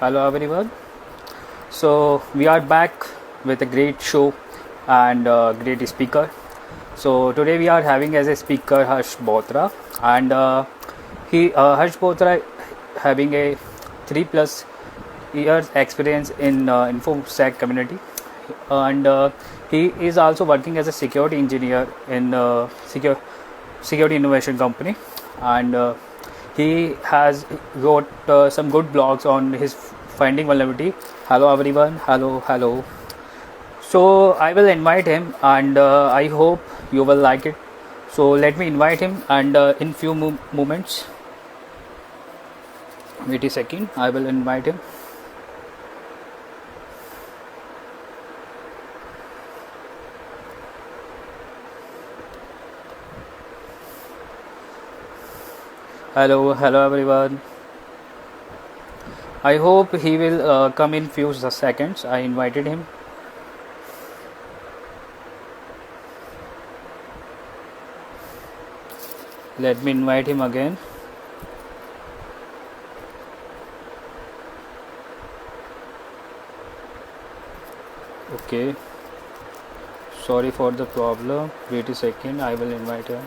Hello everyone. So we are back with a great show and a great speaker. So today we are having as a speaker Harsh Botra, and he Harsh Botra having a 3+ years experience in InfoSec community, and he is also working as a security engineer in security innovation company, and he has wrote some good blogs on his finding vulnerability. Hello everyone. Hello. So I will invite him, and I hope you will like it. So let me invite him, and in few moments, wait a second, I will invite him. Hello everyone. I hope he will come in few seconds. I invited him. Let me invite him again. Okay. Sorry for the problem. Wait a second. I will invite him.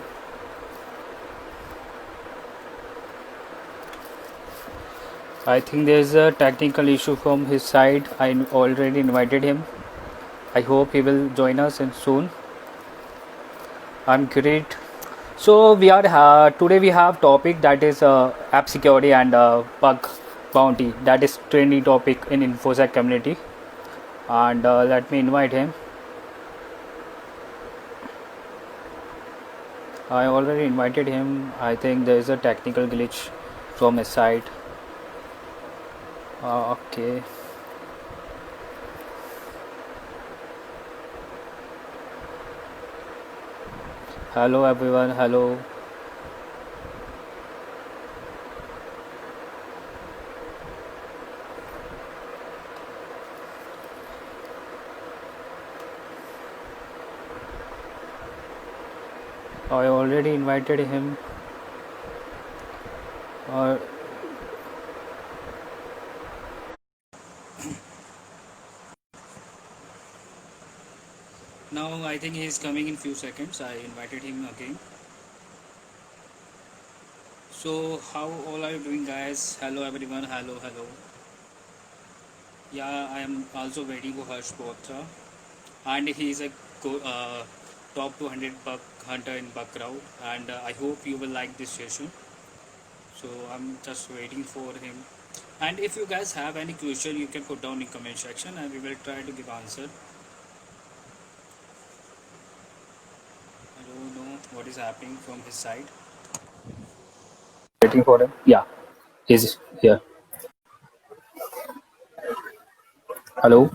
I think there is a technical issue from his side. I already invited him. I hope he will join us in soon. I'm great. So we are today we have topic that is app security and bug bounty. That is trending topic in InfoSec community. And let me invite him. I already invited him. I think there is a technical glitch from his side. Okay. Hello everyone. Hello. I already invited him. Now I think he is coming in few seconds. I invited him again. So how all are you doing, guys? Hello everyone. Hello. Yeah, I am also waiting for Harsh Botra, and he is a top 200 bug hunter in bug crowd, and I hope you will like this session. So I'm just waiting for him. And if you guys have any question, you can put down in comment section, and we will try to give answer. I don't know what is happening from his side. Waiting for him. Yeah, he's here. Hello.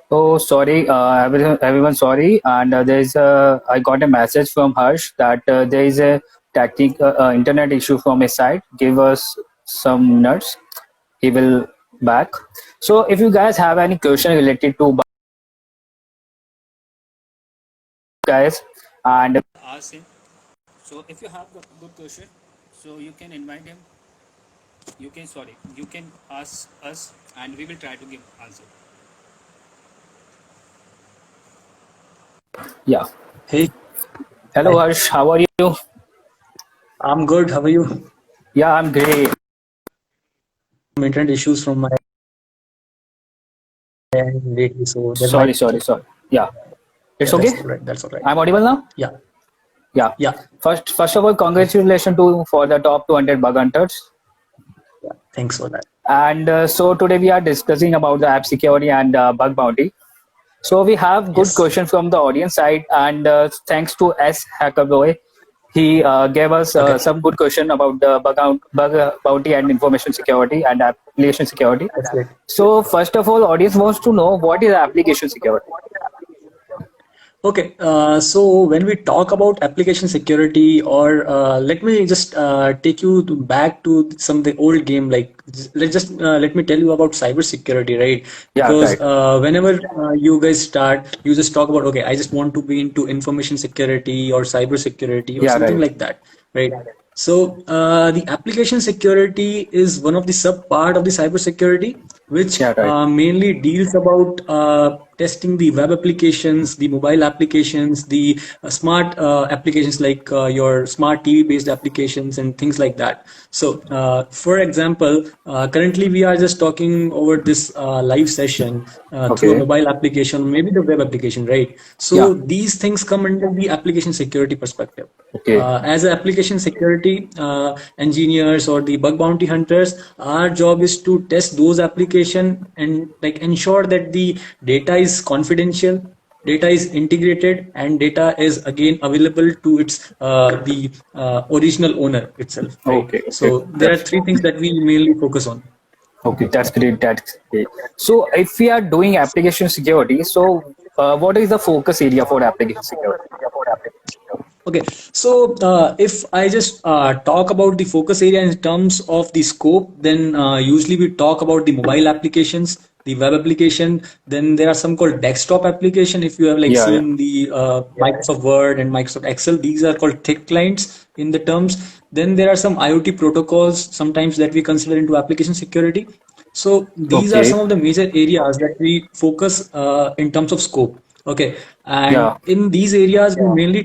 Oh, sorry, everyone, sorry. And there is I got a message from Harsh that there is a internet issue from his side. Give us some minutes. He will back. So if you guys have any question related to guys, and ask him. So if you have a good question, so you can invite him. You can ask us, and we will try to give answer. Yeah. Hey, Hello, hi. Harsh. How are you? I'm good. How are you? Yeah, I'm great. Some internet issues from my end lately, so there might. Sorry. Yeah, Yeah, it's okay. that's all right. That's all right. I'm audible now. Yeah, Yeah. yeah, First of all, congratulations to for the top 200 bug hunters. yeah. Thanks for that. And so today we are discussing about the app security and bug bounty. So we have good Yes. questions from the audience side, and thanks to S Hackerboy, he gave us Okay, some good question about the bug bounty and information security and application security. that's great. So first of all, audience wants to know what is application security. Okay, so when we talk about application security, or let me just take you back to some of the old game. Like, let me tell you about cyber security, right? Yeah, Because right. whenever you guys start, you just talk about, okay, I just want to be into information security or cyber security or Yeah, something right. like that, right? So the application security is one of the sub part of the cybersecurity, which Yeah, right. mainly deals about testing the web applications, the mobile applications, the smart applications like your smart TV based applications and things like that. So, for example, currently we are just talking over this live session through a Okay. mobile application, maybe the web application, right? Yeah. So these things come under the application security perspective. Okay. As an application security engineers or the bug bounty hunters, our job is to test those application and like ensure that the data is confidential, data is integrated, and data is again available to its the original owner itself, right? Okay. Okay. So there are That's three things that we mainly focus on. okay. That's great. That's great. So, if we are doing application security, so what is the focus area for application security? Okay, so if I just talk about the focus area in terms of the scope, then usually we talk about the mobile applications, the web application. Then there are some called desktop application. If you have like Yeah. Yeah. seen the Microsoft Word and Microsoft Excel, these are called thick clients in the terms. Then there are some IoT protocols sometimes that we consider into application security. So these are Okay. some of the major areas that we focus in terms of scope. Okay, Yeah. and in these areas, we mainly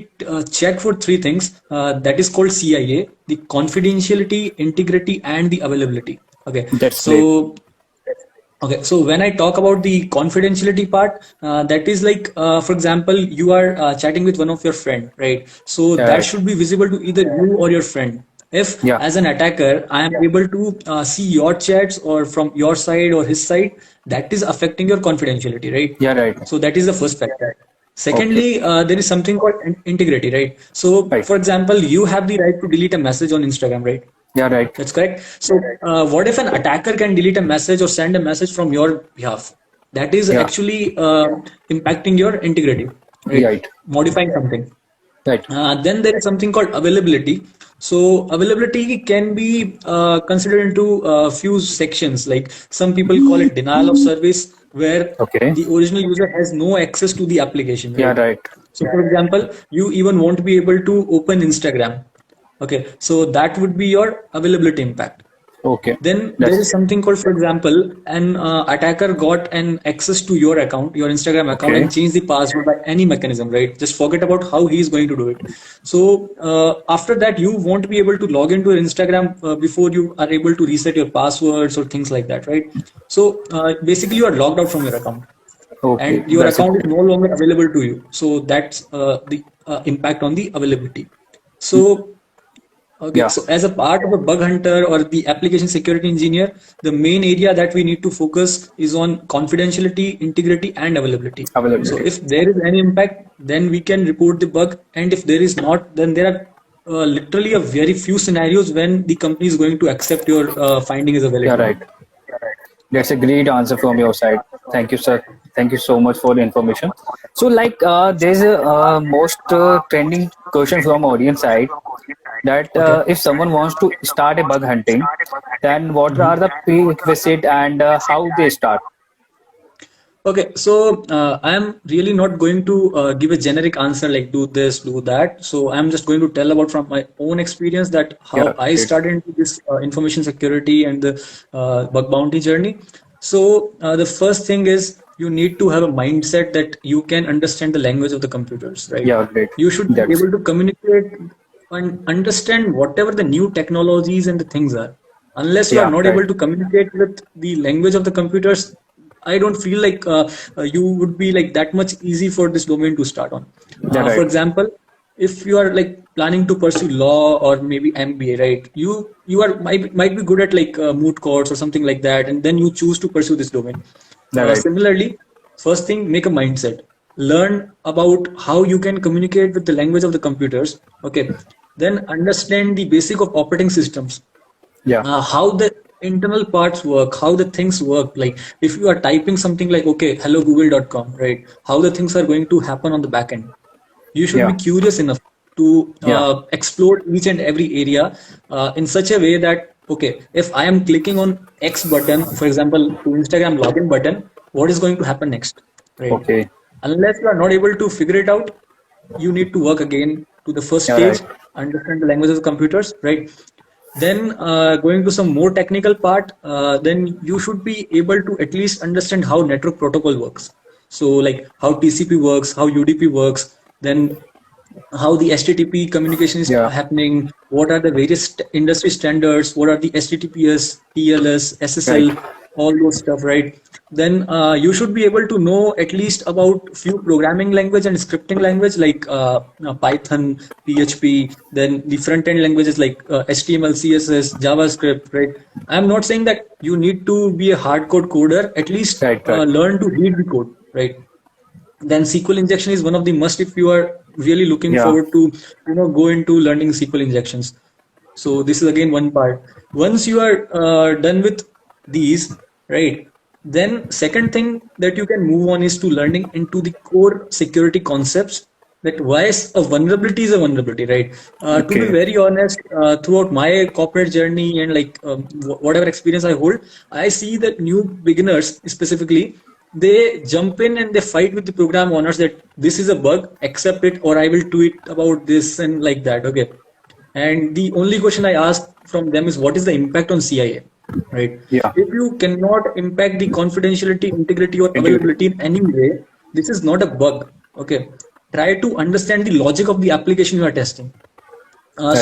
check for three things. That is called CIA: the confidentiality, integrity, and the availability. Okay, That's great. so okay, so when I talk about the confidentiality part, that is like, for example, you are chatting with one of your friend, right? So Yeah. that Right. should be visible to either you or your friend. If, Yeah. as an attacker, I am able to see your chats or from your side or his side, that is affecting your confidentiality, right? Yeah. Right. So that is the first factor. Okay. Secondly, there is something called integrity, right? So, Right. for example, you have the right to delete a message on Instagram, right? Yeah. Right. That's correct. So, what if an attacker can delete a message or send a message from your behalf? That is Yeah. actually impacting your integrity, right? Right. Modifying something. Right. Then there is something called availability. So availability can be considered into a few sections. Like some people call it denial of service, where Okay. the original user has no access to the application, Yeah. right? Right. So for example, you even won't be able to open Instagram. Okay, so that would be your availability impact. Okay. Then there That's is something called, for example, an attacker got an access to your account, your Instagram account, okay. and changed the password by any mechanism, right? Just forget about how he is going to do it. So after that, you won't be able to log into your Instagram before you are able to reset your passwords or things like that, right? So basically, you are logged out from your account, Okay. and your That's account is it. no longer available to you. So that's the impact on the availability. So okay, Yeah. so as a part of a bug hunter or the application security engineer, the main area that we need to focus is on confidentiality, integrity, and availability. So Availability. if there is any impact, then we can report the bug, and if there is not, then there are literally a very few scenarios when the company is going to accept your finding as a valid Yeah. one. Right. That's a great answer from your side. Thank you, sir. Thank you so much for the information. So, like, there's a most trending question from audience side that Okay. if someone wants to start a bug hunting, then what are Mhm. the prerequisite and how they start? Okay, so I am really not going to give a generic answer like do this, do that. So I'm just going to tell about from my own experience that how Yeah, I great. started into this information security and the bug bounty journey. So the first thing is you need to have a mindset that you can understand the language of the computers, right? Yeah, great. You should be That's able to communicate and understand whatever the new technologies and the things are. Unless you are yeah, not right. able to communicate with the language of the computers, I don't feel like you would be like that much easy for this domain to start on. Yeah, For right. example, if you are like planning to pursue law or maybe MBA, right? You are might be good at like moot courts or something like that, and then you choose to pursue this domain. Yeah, right. Similarly, first thing, make a mindset. Learn about how you can communicate with the language of the computers. Okay, then understand the basic of operating systems, Yeah, how the internal parts work, how the things work. Like if you are typing something like, okay, hello google.com, right? How the things are going to happen on the back end. You should be yeah, curious enough to yeah, explore each and every area in such a way that, okay, if I am clicking on X button, for example, to Instagram login button, what is going to happen next, right? okay. Unless you are not able to figure it out, you need to work again to the first Yeah, stage, right. understand the language of the computers, right? Then going to some more technical part, then you should be able to at least understand how network protocol works. So like how TCP works, how UDP works, then how the HTTP communication is Yeah. happening, what are the various industry standards, what are the HTTPS, TLS, Right. SSL, all those stuff, right? Then you should be able to know at least about few programming language and scripting language like Python, PHP, then the front end languages like HTML, CSS, JavaScript, right? I'm not saying that you need to be a hardcore coder, at least Right. Right. learn to read the code, right? Then SQL injection is one of the must if you are really looking Yeah. forward to go into learning SQL injections. So this is again one part. Once you are done with these, right? Then second thing that you can move on is to learning into the core security concepts. That why a vulnerability is a vulnerability, right? To be Okay. very honest, throughout my corporate journey and like whatever experience I hold, I see that new beginners specifically they jump in and they fight with the program owners that this is a bug, accept it, or I will tweet about this and like that. Okay. And the only question I ask from them is what is the impact on CIA? Right. Yeah. If you cannot impact the confidentiality, integrity, or Integrity. availability in any way, this is not a bug. Okay. Try to understand the logic of the application you are testing. Right.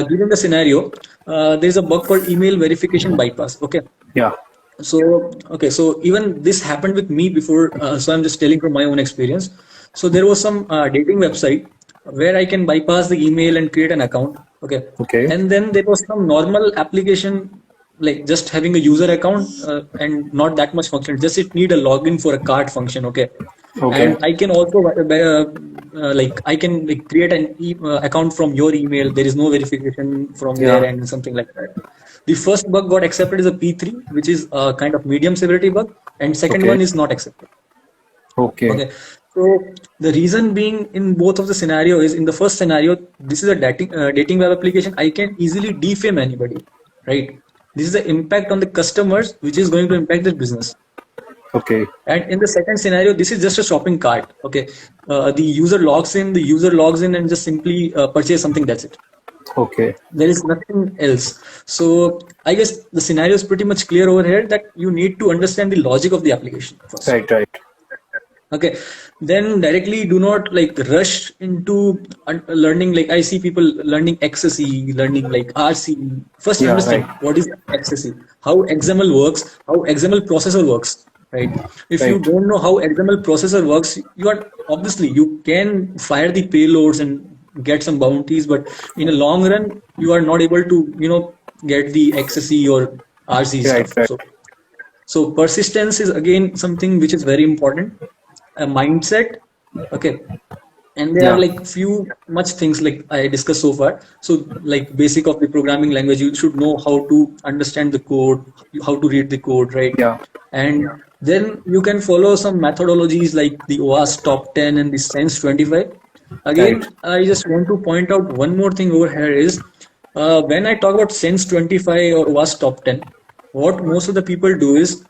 Given the scenario, there is a bug called email verification bypass. Okay. Yeah. So even this happened with me before. So I'm just telling from my own experience. So there was some dating website where I can bypass the email and create an account. Okay. Okay. And then there was some normal application like just having a user account and not that much function. Just it need a login for a card function. Okay. Okay. And I can also like I can like create an account from your email. There is no verification from there Yeah. and something like that. The first bug got accepted as a P3, which is a kind of medium severity bug, and second Okay. one is not accepted. Okay. Okay, so the reason being in both of the scenario is in the first scenario, this is a dating web application. I can easily defame anybody, right? This is the impact on the customers, which is going to impact their business. Okay. And in the second scenario, this is just a shopping cart. Okay, the user logs in, and just simply purchase something. That's it. Okay. There is nothing else. So I guess the scenario is pretty much clear over here that you need to understand the logic of the application first. Right. Right. Okay, then directly do not like rush into learning. Like I see people learning XSE, learning like RC. First, Yeah. understand Right. what is XSE, how XML works, how XML processor works. Right. If you Right. don't know how XML processor works, you are obviously you can fire the payloads and get some bounties, but in a long run, you are not able to get the XSE or RC Right. stuff. Right. So persistence is again something which is very important. A mindset, okay, and there are Yeah. like few much things like I discussed so far. So like basic of the programming language, you should know how to understand the code, how to read the code, right? Yeah. And then you can follow some methodologies like the OWASP top 10 and the sense 25. Right. Again, I just want to point out one more thing over here is when I talk about sense 25 or OWASP top 10, what most of the people do is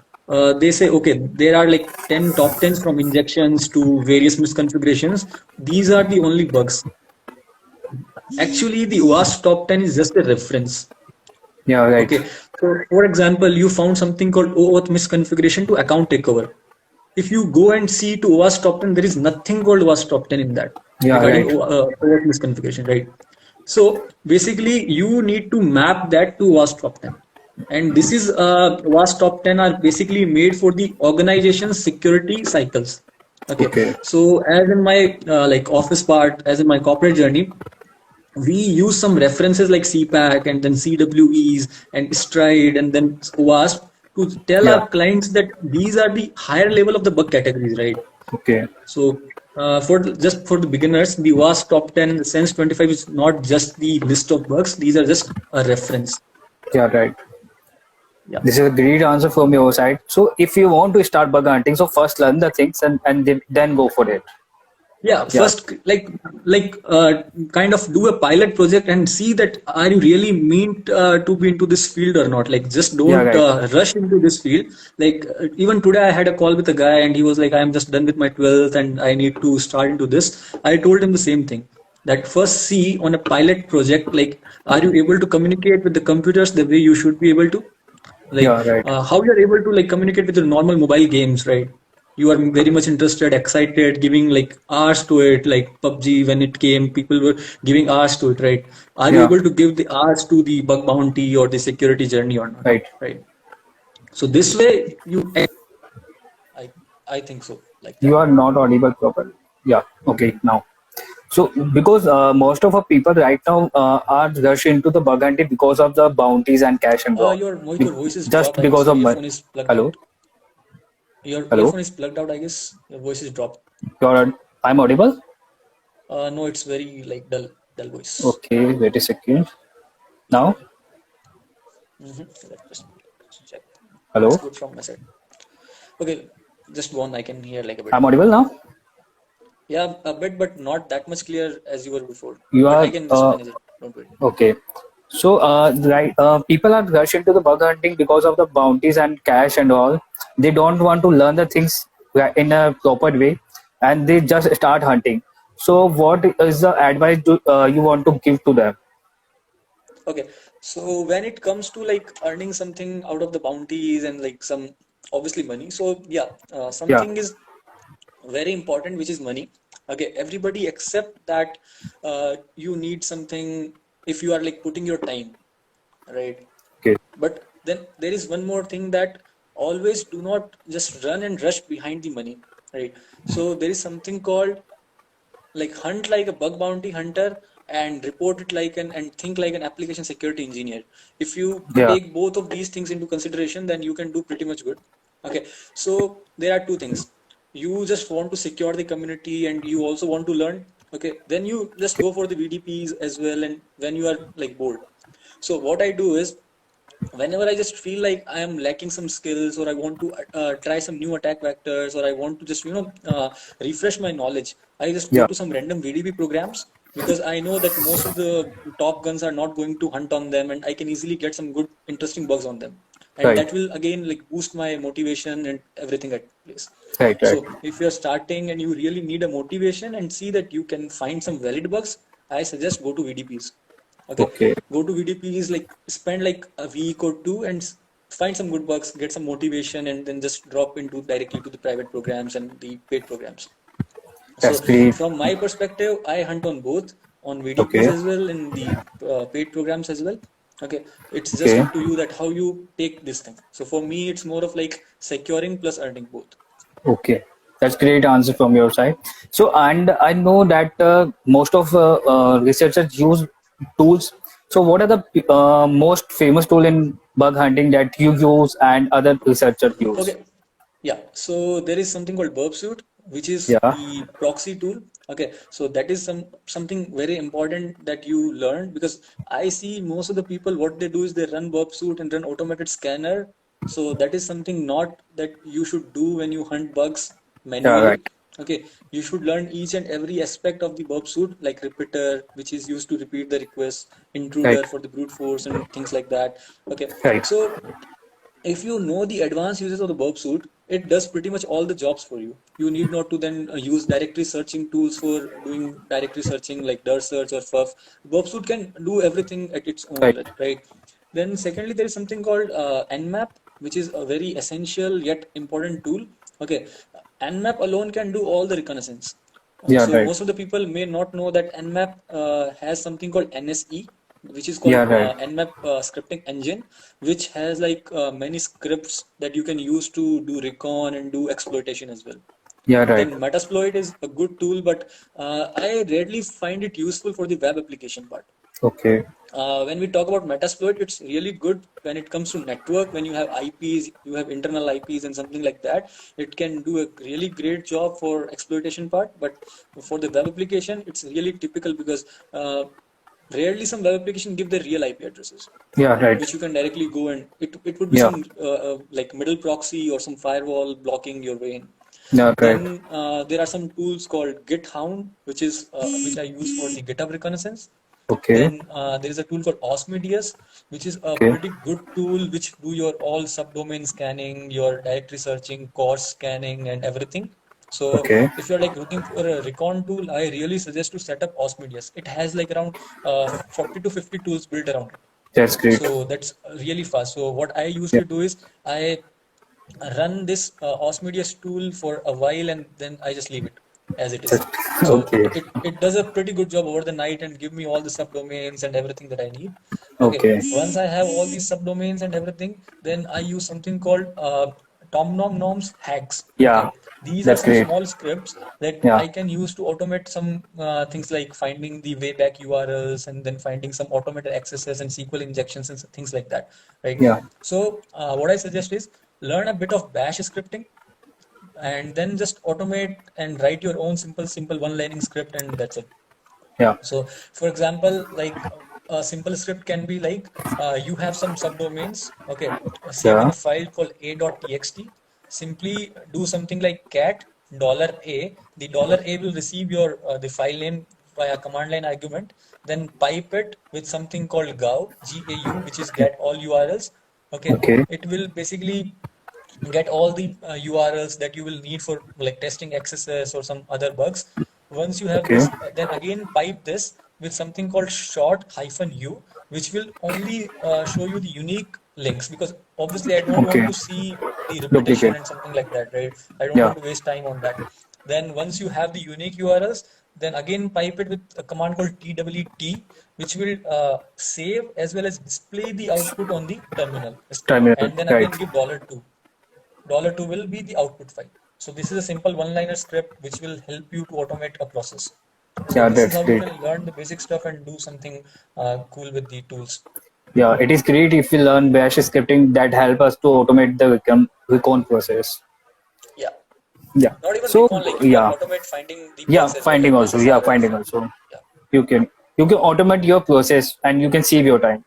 they say, okay, there are like 10 top 10s from injections to various misconfigurations. These are the only bugs. Actually, the OWASP top 10 is just a reference. Yeah. Right. Okay. So, for example, you found something called OAuth misconfiguration to account takeover. If you go and see to OWASP top 10, there is nothing called OWASP top 10 in that Yeah. regarding Right. OAuth misconfiguration, right? So basically, you need to map that to OWASP top 10. And this is OWASP top 10 are basically made for the organization's security cycles. Okay. Okay. So as in my like office part, as in my corporate journey, we use some references like CPAC and then CWEs and Stride and then OWASP to tell Yeah. our clients that these are the higher level of the bug categories, right? Okay. So just for the beginners, the OWASP top 10 Sense 25 is not just the list of bugs; these are just a reference. Yeah. Right. Yeah. This is a great answer from your side. So if you want to start bug hunting, so first learn the things and then go for it. Yeah, Yeah. first kind of do a pilot project and see that are you really meant to be into this field or not. Like just Yeah. don't Right. rush into this field. Like even today I had a call with a guy and he was like, I'm just done with my 12th and I need to start into this. I told him the same thing that first see on a pilot project, like, are you able to communicate with the computers the way you should be able to? Like, Yeah, right. how you're able to like communicate with the normal mobile games, right? You are very much interested, excited, giving like hours to it, like PUBG when it came, people were giving hours to it, right? Are you Yeah, able to give the hours to the bug bounty or the security journey or not, right. right? So this way you, I I think so, like You that. are not audible properly. Yeah, okay, now. So, because most of our people right now are rushed into the bug hunting because of the bounties and cash and all. Your Mohit, Be- your voice is Just dropped. I because guess of your money. earphone is plugged Hello, out. Your hello. earphone is plugged out. I guess your voice is dropped. I'm audible. No, it's very like dull voice. Okay, wait a second. Now, Let's check. It's hello. good from my side. Okay, just go on. I can hear like a bit. I'm audible now. Yeah, a bit, but not that much clear as you were before. You But I are can just manage it. Don't worry. okay. So, right, people are rushed into the bug hunting because of the bounties and cash and all. They don't want to learn the things in a proper way, and they just start hunting. So, what is the advice you want to give to them? Okay, so when it comes to like earning something out of the bounties and like some obviously money, so yeah, Yeah, something is very important, which is money. Okay, everybody accept that you need something if you are like putting your time, right? okay, But then there is one more thing, that always do not just run and rush behind the money, right? So there is something called like hunt like a bug bounty hunter and report it like an and think like an application security engineer. If you yeah, take both of these things into consideration, then you can do pretty much good. Okay, so there are two things. You just want to secure the community and you also want to learn. Okay, then you just go for the VDPs as well, and when you are like bored. So what I do is, whenever I just feel like I am lacking some skills, or I want to try some new attack vectors, or I want to just refresh my knowledge, I just go yeah, to some random VDP programs, because I know that most of the top guns are not going to hunt on them, and I can easily get some good interesting bugs on them, and right, that will again like boost my motivation and everything at place. right, right. So if you're starting and you really need a motivation and see that you can find some valid bugs, I suggest go to VDPs. Okay, Okay, go to VDPs, like spend like a week or two and find some good bugs, get some motivation, and then just drop into directly to the private programs and the paid programs. that's So great. from my perspective, I hunt on both, on VDPs Okay, as well and the paid programs as well. Okay, it's just okay. up to you that how you take this thing. So for me, it's more of like securing plus earning both. Okay, that's great answer from your side. So, and I know that most of researchers use tools. So, what are the most famous tool in bug hunting that you use and other researchers use? Okay, yeah, so there is something called Burp Suite, which is Yeah, the proxy tool. Okay, so that is something very important that you learn, because I see most of the people, what they do is they run Burp Suite and run automated scanner. So that is something not that you should do when you hunt bugs yeah, right. manually. Okay, you should learn each and every aspect of the Burp Suite, like repeater, which is used to repeat the request, Right, intruder for the brute force and things like that. Okay, right. so if you know the advanced uses of the Burp Suite, it does pretty much all the jobs for you. You need not to then use directory searching tools for doing directory searching like dir search or FUF. Burp Suite can do everything at its own, Right. right? Then secondly, there is something called Nmap, which is a very essential yet important tool. Okay, Nmap alone can do all the reconnaissance. Yeah, So right. most of the people may not know that Nmap has something called NSE, which is Yeah, called right. Nmap scripting engine, which has like many scripts that you can use to do recon and do exploitation as well. Yeah, right. Then Metasploit is a good tool, but I rarely find it useful for the web application part. Okay. When we talk about Metasploit, it's really good when it comes to network. When you have IPs, you have internal IPs and something like that, it can do a really great job for exploitation part. But for the web application, it's really typical, because rarely some web application give the real IP addresses, Yeah, right. which you can directly go, and it would be Yeah, some like middle proxy or some firewall blocking your way in. yeah, right. Then there are some tools called GitHound, which I use for the GitHub reconnaissance. Okay. Then there is a tool called Osmodeus, which is a Okay. pretty good tool which do your all subdomain scanning, your directory searching, course scanning, and everything. So Okay. if you're like looking for a recon tool, I really suggest to set up Osmodeus. It has like around 40 to 50 tools built around it. That's great. So that's really fast. So what I usually do is I run this Osmodeus tool for a while and then I just leave it as it is. So Okay. it does a pretty good job over the night and give me all the subdomains and everything that I need. Okay, Okay. once I have all these subdomains and everything, then I use something called TomNom norms hacks. Okay, Yeah. these are That's some great. small scripts that Yeah. I can use to automate some things like finding the wayback URLs and then finding some automated accesses and SQL injections and things like that, right? Yeah. So what I suggest is learn a bit of Bash scripting and then just automate and write your own simple one-lining script and that's it. Yeah. So, for example, like a simple script can be like you have some subdomains, okay, saved in Yeah. a file called a.txt. Simply do something like cat $a. The $a will receive your the file name via command line argument. Then pipe it with something called GAU, which is get all URLs. Okay, Okay. it will basically get all the URLs that you will need for like testing XSS or some other bugs. Once you have Okay. this, then again pipe this with something called short hyphen u, which will only show you the unique links because obviously I don't want Okay. to see the repetition Duplicate. and something like that, right? I don't Yeah. want to waste time on that. Then once you have the unique URLs, then again pipe it with a command called TWT, which will save as well as display the output on the terminal. Terminal. And then Right. again give $2. $2 will be the output file. So this is a simple one-liner script which will help you to automate a process. So Yeah. this is That's how you great. can learn the basic stuff and do something cool with the tools. Yeah. It is great if we learn Bash scripting that help us to automate the recon process. Yeah, Yeah. not even So recon, like you can yeah. automate finding the Yeah. bugs as well. Finding Like this also. is Yeah. how I Finding feel. also. Yeah. You can automate your process and you can save your time.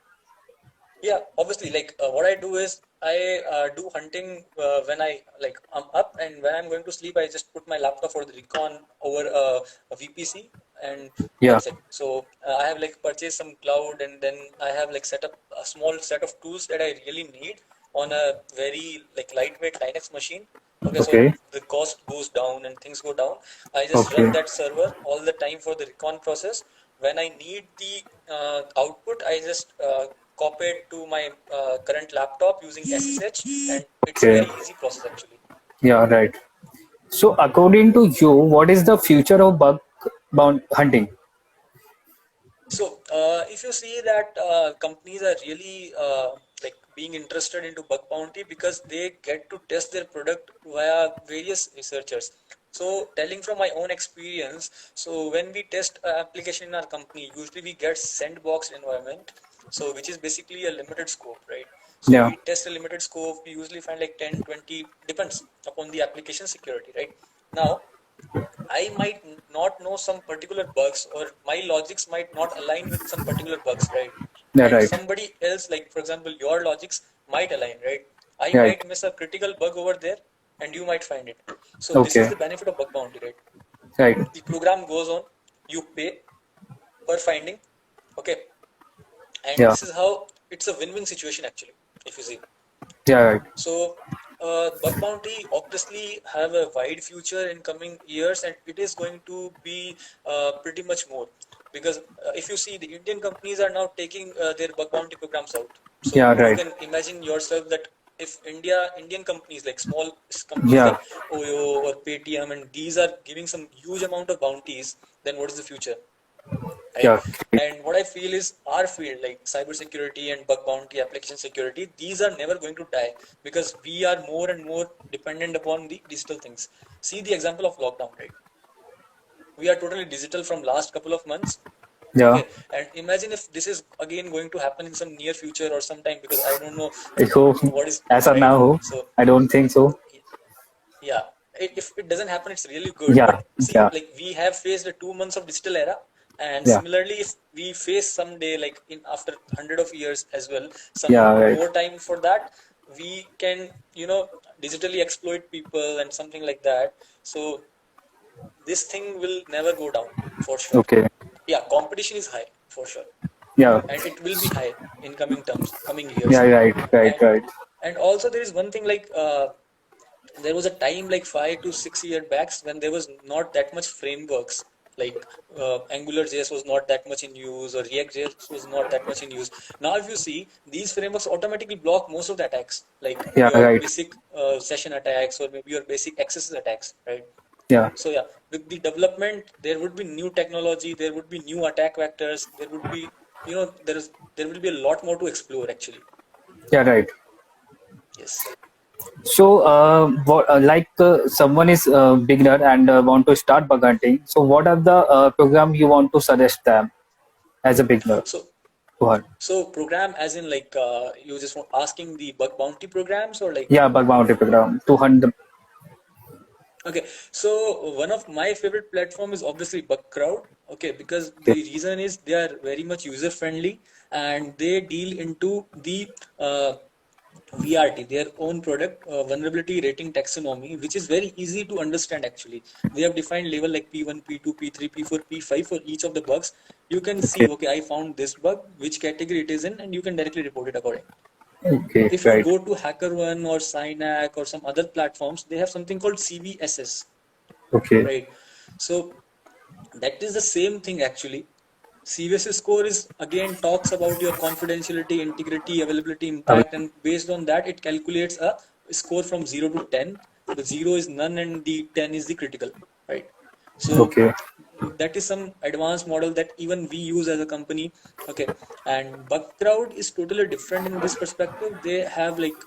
Yeah, obviously, like what I do is I do hunting when I'm up and when I'm going to sleep, I just put my laptop or the Recon over a VPC and Yeah. that's it. So I have like purchased some cloud and then I have like set up a small set of tools that I really need on a very like lightweight Linux machine. Okay, so Okay. the cost goes down and things go down. I just run Okay. that server all the time for the recon process. When I need the output, I just copy it to my current laptop using SSH, and it's a Okay. very easy process actually. Yeah. Right. So according to you, what is the future of bug bound hunting? So, if you see that companies are really like being interested into bug bounty because they get to test their product via various researchers. So, telling from my own experience, so when we test an application in our company, usually we get sandbox environment, so which is basically a limited scope, right? So Yeah. we test a limited scope. We usually find like 10, 20, depends upon the application security, right? Now, I might not know some particular bugs or my logics might not align with some particular bugs, right? Yeah. And Right. somebody else, like for example, your logics might align, right? I Right. might miss a critical bug over there and you might find it. So this is Okay. the benefit of bug bounty, right? Right. The program goes on, you pay per finding, okay? And Yeah. this is how it's a win-win situation actually, if you see. Yeah. Right. So, bug bounty obviously have a wide future in coming years, and it is going to be pretty much more because if you see, the Indian companies are now taking their bug bounty programs out. So Yeah. you Right. can imagine yourself that if Indian companies like small companies Yeah. like Oyo or Paytm, and these are giving some huge amount of bounties, then what is the future? Right? Yeah. Great. And what I feel is our field, like cybersecurity and bug bounty, application security, these are never going to die because we are more and more dependent upon the digital things. See the example of lockdown, right? We are totally digital from last couple of months. Yeah. Okay, and imagine if this is again going to happen in some near future or sometime because I don't know I hope what is as of right. now, So I don't think so. yeah, if it doesn't happen, it's really good. Yeah. But see, Yeah. like we have faced a 2 months of digital era, and Yeah. similarly, if we face someday, like in after hundred of years as well, some Yeah. Right. more time for that, we can digitally exploit people and something like that. So this thing will never go down for sure. Okay. Yeah, competition is high for sure, Yeah. and it will be high in coming terms, coming years. Yeah. Right. Right. And Right. and also there is one thing like there was a time like 5 to 6 years back when there was not that much frameworks, like AngularJS was not that much in use, or React.js was not that much in use. Now if you see, these frameworks automatically block most of the attacks, like Yeah, your right. basic session attacks, or maybe your basic access attacks, right? Yeah, So yeah, with the development, there would be new technology, there would be new attack vectors, there would be, there will be a lot more to explore actually. yeah, right. Yes. So, like someone is beginner and want to start bug hunting. So, what are the program you want to suggest them as a beginner So to hunt? So program as in like you just want asking the bug bounty programs, or like Yeah, bug bounty program to hunt the. okay. So one of my favorite platform is obviously Bugcrowd. Okay, because the Okay. reason is they are very much user friendly, and they deal into the VRT, their own product vulnerability rating taxonomy, which is very easy to understand actually. They have defined level like P1, P2, P3, P4, P5 for each of the bugs. You can see, Okay. okay, I found this bug, which category it is in, and you can directly report it accordingly. Okay. If you Right. go to HackerOne or Synac or some other platforms, they have something called CVSS, Okay. right? So that is the same thing actually. CVSS score is again talks about your confidentiality, integrity, availability, impact, and based on that, it calculates a score from 0 to 10. The 0 is none and the 10 is the critical, right? So Okay. that is some advanced model that even we use as a company. Okay, and Bugcrowd is totally different in this perspective. They have like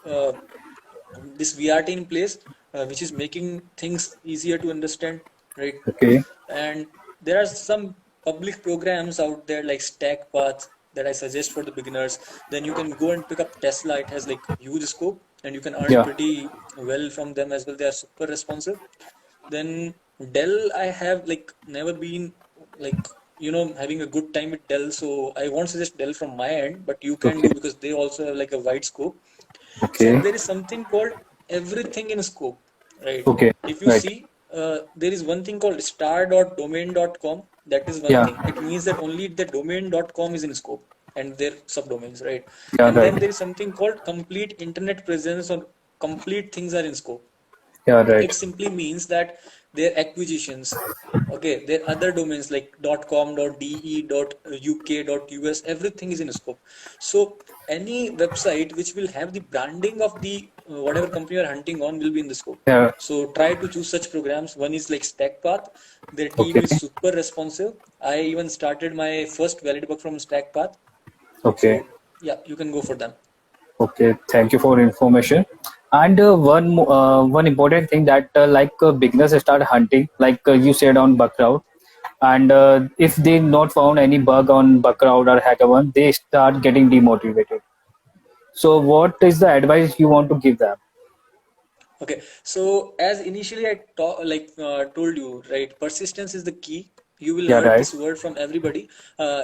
this VRT in place, which is making things easier to understand, right? Okay. And there are some public programs out there like StackPath that I suggest for the beginners. Then you can go and pick up Tesla. It has like huge scope, and you can earn Yeah. pretty well from them as well. They are super responsive. Then Dell, I have like never been like having a good time with Dell, so I won't suggest Dell from my end, but you can Okay. do because they also have like a wide scope. So Okay. there is something called everything in scope, right? Okay. If you Right. see, there is one thing called star.domain.com. That is one Yeah. thing. It means that only the domain.com is in scope and their subdomains, right? Yeah. And then Right. there is something called complete internet presence, or complete things are in scope. Yeah. Right. It simply means that their acquisitions, okay, their other domains like .com, .de, .uk, .us, everything is in scope. So any website which will have the branding of the whatever company you're hunting on will be in the scope. Yeah. So try to choose such programs. One is like StackPath. Their team Okay. is super responsive. I even started my first valid bug from StackPath. So Okay. yeah, you can go for them. Okay, thank you for information. And one important thing that like beginners start hunting, like you said on Bugcrowd, and if they not found any bug on Bugcrowd or HackerOne, they start getting demotivated. So, what is the advice you want to give them? Okay, so as initially I told you, right, persistence is the key. You will Yeah, heard right. this word from everybody.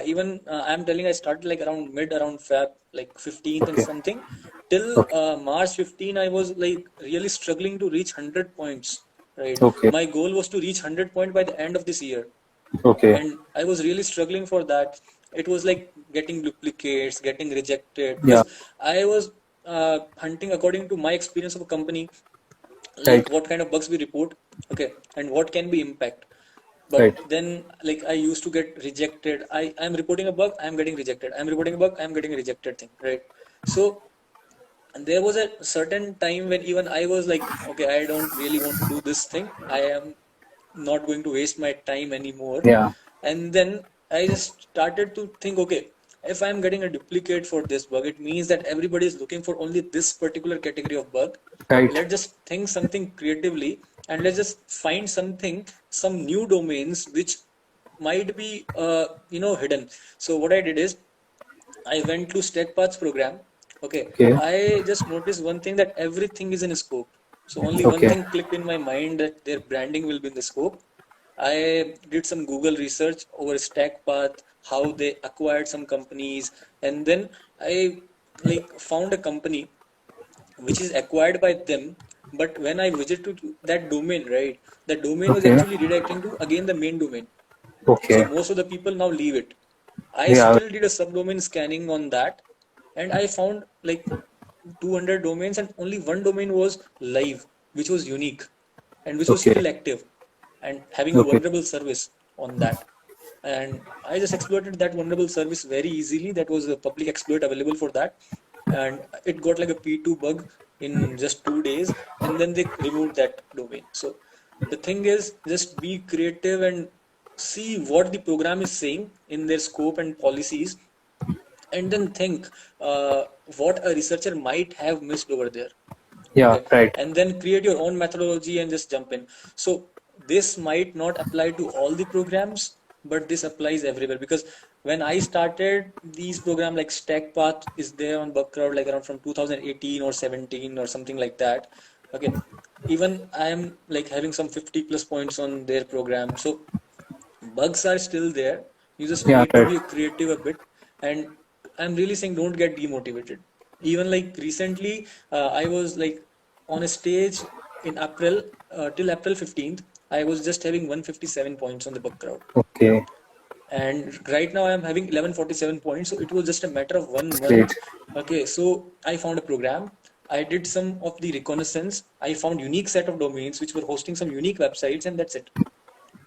Even I'm telling, I started like around Feb, like 15th and Okay. something. Till Okay. March 15, I was like really struggling to reach 100 points, right? Okay. My goal was to reach 100 point by the end of this year, Okay. and I was really struggling for that. It was like getting duplicates, getting rejected, Yeah. because I was hunting according to my experience of a company, like Right. what kind of bugs we report, okay, and what can be impact. But Right. then like I used to get rejected. I'm reporting a bug, I'm getting rejected, I'm reporting a bug, I'm getting rejected thing, right? So and there was a certain time when even I was like, okay, I don't really want to do this thing, I am not going to waste my time anymore. Yeah. And then I just started to think, okay, if I'm getting a duplicate for this bug, it means that everybody is looking for only this particular category of bug. Right. Let's just think something creatively, and let's just find something, some new domains which might be hidden. So what I did is I went to StackPath's program. Okay, Okay. I just noticed one thing, that everything is in scope. So only one Okay. thing clicked in my mind, that their branding will be in the scope. I did some Google research over StackPath, how they acquired some companies, and then I like found a company which is acquired by them. But when I visited to that domain, right, the domain was Okay. actually redirecting to again the main domain. So Okay. most of the people now leave it. I Yeah. still did a subdomain scanning on that, and I found like 200 domains, and only one domain was live. which was unique and which was Okay. still active and having a Okay. vulnerable service on that. And I just exploited that vulnerable service very easily. That was a public exploit available for that, and it got like a P2 bug in just 2 days, and then they removed that domain. So the thing is, just be creative and see what the program is saying in their scope and policies, and then think what a researcher might have missed over there. Yeah. Okay, Right. and then create your own methodology and just jump in. So this might not apply to all the programs, but this applies everywhere, because when I started these programs, like StackPath is there on Bugcrowd like around from 2018 or 17 or something like that. Okay, even I am like having some 50 plus points on their program. So bugs are still there. You just Yeah. need to Right. be creative a bit. And I'm really saying don't get demotivated. Even like recently, I was like on a stage in April, till April 15th. I was just having 157 points on the Bugcrowd, Okay. and right now I am having 1147 points. So it was just a matter of one That's month. great. Okay, so I found a program. I did some of the reconnaissance. I found unique set of domains which were hosting some unique websites, and that's it.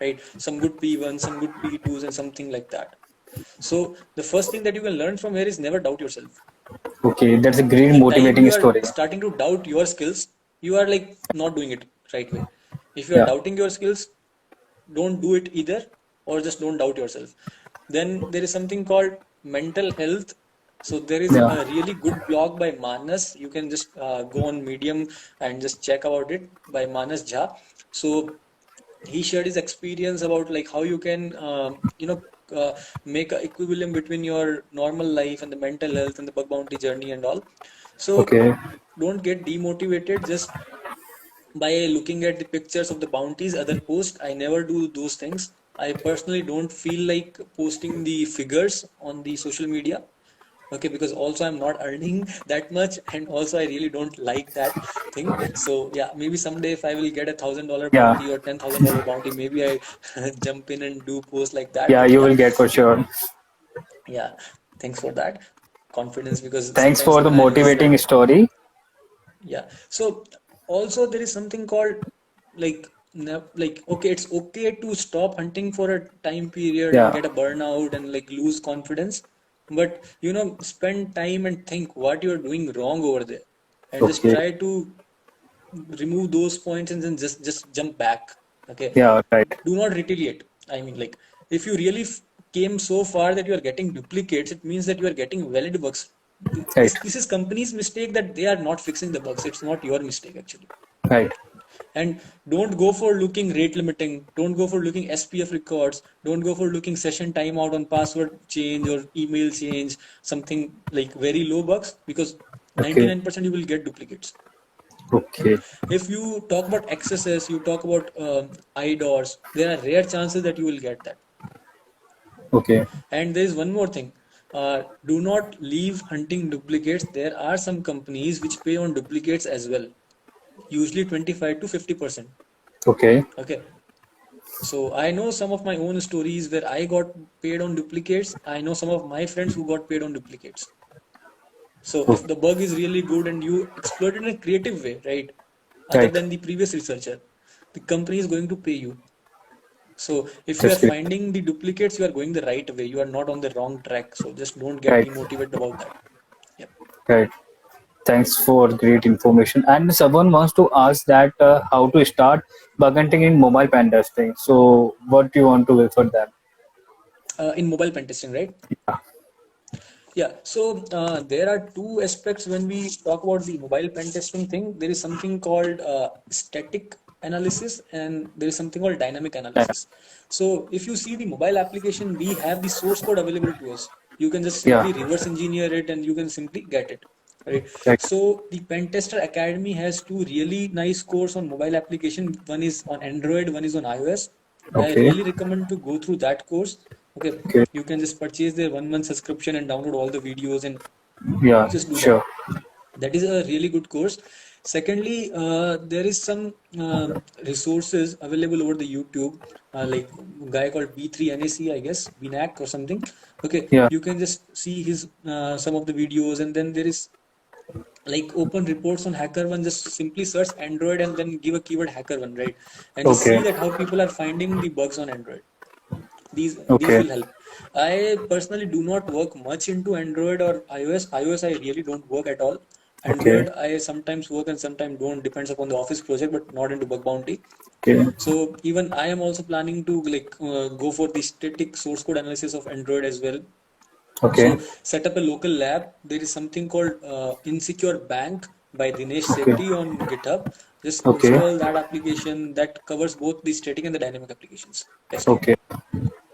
Right? Some good P1, some good P2s, and something like that. So the first thing that you can learn from here is never doubt yourself. Okay. That's a great The time motivating you are story. starting to doubt your skills, you are like not doing it right way. If you are Yeah. doubting your skills, don't do it either, or just don't doubt yourself. Then there is something called mental health. So there is Yeah. a really good blog by Manas. You can just go on Medium and just check about it, by Manas Jha. So he shared his experience about like how you can make a equilibrium between your normal life and the mental health and the bug bounty journey and all. So Okay. don't get demotivated just by looking at the pictures of the bounties other post. I never do those things. I personally don't feel like posting the figures on the social media. Okay, because also I'm not earning that much, and also I really don't like that thing. So yeah, maybe someday if I will get $1,000 Yeah. bounty or $10,000 bounty, maybe I jump in and do post like that. Yeah. But You yeah, will get for sure. yeah, thanks for that confidence, because Thanks sometimes for the even I lose that. motivating story. Yeah. So also there is something called like like okay, it's okay to stop hunting for a time period and Yeah. get a burnout and like lose confidence, but spend time and think what you're doing wrong over there, and just Okay. try to remove those points and then just jump back. Okay. Yeah. Right. Do not retaliate. I mean, like, if you really came so far that you are getting duplicates, it means that you are getting valid bugs. Right. This is company's mistake that they are not fixing the bugs. It's not your mistake actually. Right. And don't go for looking rate limiting. Don't go for looking SPF records. Don't go for looking session timeout on password change or email change, something like very low bugs, because Okay. 99% you will get duplicates. Okay. If you talk about XSS, you talk about IDORs, there are rare chances that you will get that. Okay. And there is one more thing. Do not leave hunting duplicates. There are some companies which pay on duplicates as well, usually 25 to 50%. Okay. Okay. So I know some of my own stories where I got paid on duplicates. I know some of my friends who got paid on duplicates. So if Okay. the bug is really good and you exploit it in a creative way, right? Other Right. than the previous researcher, the company is going to pay you. So if you are That's great. finding the duplicates, you are going the right way. You are not on the wrong track. So just don't get Right. demotivated about that. Yep. Right. Thanks for great information. And someone wants to ask that how to start bug hunting in mobile pen testing. So, what do you want to refer them? In mobile pen testing, right? Yeah. So there are two aspects when we talk about the mobile pen testing thing. There is something called static analysis, and there is something called dynamic Yeah. analysis. So if you see the mobile application, we have the source code available to us. You can just Yeah. simply reverse engineer it and you can simply get it. Right. Right. So the Pentester Academy has two really nice course on mobile application. One is on Android, one is on iOS. I Okay. really recommend to go through that course. Okay, Okay. you can just purchase their 1 month subscription and download all the videos and Yeah. just do that. Sure. That is a really good course. Secondly, there is some resources available over the YouTube, like a guy called B3NAC, I guess, BNAC or something. Okay, Yeah. you can just see his some of the videos, and then there is like open reports on HackerOne, just simply search Android and then give a keyword HackerOne, right? And just see Okay. that how people are finding the bugs on Android. These Okay. will help. I personally do not work much into Android or iOS. iOS I really don't work at all. Okay. Android I sometimes work and sometimes don't, depends upon the office project, but not into bug bounty. Okay. So even I am also planning to like go for the static source code analysis of Android as well. Okay. So set up a local lab. There is something called Insecure Bank by Dinesh Okay. Sethi on GitHub. Just Okay. install that application that covers both the static and the dynamic applications testing. Okay.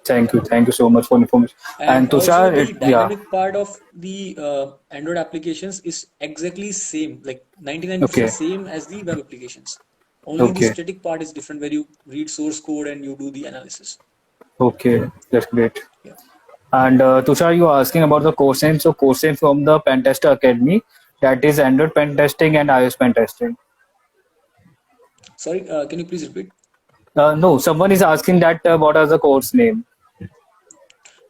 Thank you. Thank you so much for information. And And also Tushar, the yeah. dynamic part of the Android applications is exactly same, like 99% Okay. same as the web applications. Only the Okay. static part is different where you read source code and you do the analysis. Okay. That's great. Yeah. And Tushar, you are asking about the course name. So course name from the Pentester Academy, that is Android pen testing and iOS pen testing. Sorry, can you please repeat? No, someone is asking that what are the course name?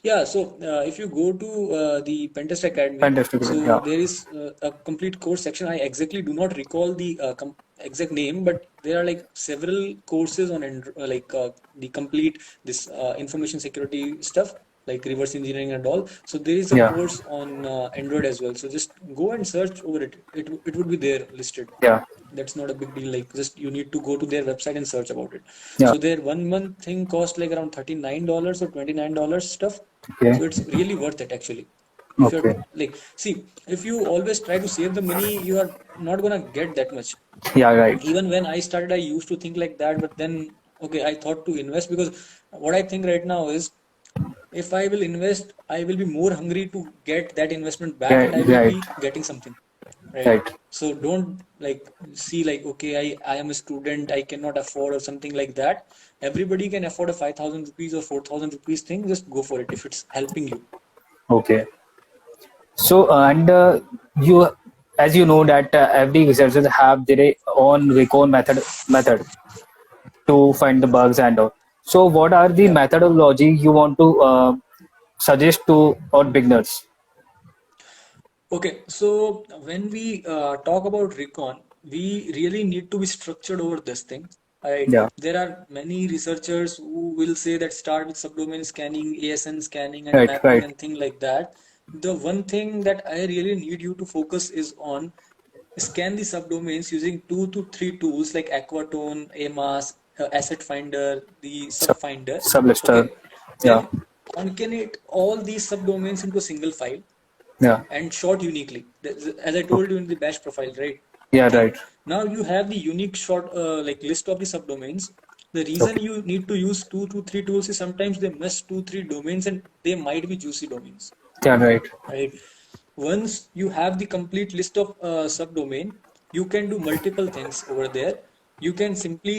Yeah, so if you go to the Pentest Academy, Pentester Academy. so Yeah. there is a complete course section. I exactly do not recall the exact name, but there are like several courses on the complete this information security stuff, like reverse engineering and all. So there is a Yeah. course on Android as well. So just go and search over it. It would be there listed. Yeah. That's not a big deal. Like just you need to go to their website and search about it. Yeah. So their 1 month thing cost like around $39 or $29 stuff. Okay. So it's really worth it actually. If you're Okay. like, see, if you always try to save the money, you are not gonna get that much. Yeah. Right. Even when I started, I used to think like that, but then okay, I thought to invest because what I think right now is if I will invest, I will be more hungry to get that investment back Yeah. and I will Right. be getting something. Right. Right. So don't like see like okay, I am a student, I cannot afford or something like that. Everybody can afford a 5,000 rupees or 4,000 rupees thing, just go for it if it's helping you. Okay. So and you, as you know that every researchers have their own recon method to find the bugs and all. So what are the Yeah. methodology you want to suggest to our beginners? Okay, so when we talk about recon, we really need to be structured over this thing. Right? Yeah. There are many researchers who will say that start with subdomain scanning, ASN scanning, and Right. mapping Right. and thing like that. The one thing that I really need you to focus is on scan the subdomains using 2 to 3 tools like Aquatone, AMAS, Asset Finder, the Sub Subfinder. sublister. Okay, Yeah. then concatenate all these subdomains into a single file Yeah. and short uniquely. As I told you in the bash profile, right? Yeah. Thing. Right. Now you have the unique short like list of the subdomains. The reason Okay. you need to use 2 to 3 tools is sometimes they miss 2 3 domains and they might be juicy domains, Yeah. Right. right? Once you have the complete list of subdomain, you can do multiple things over there. You can simply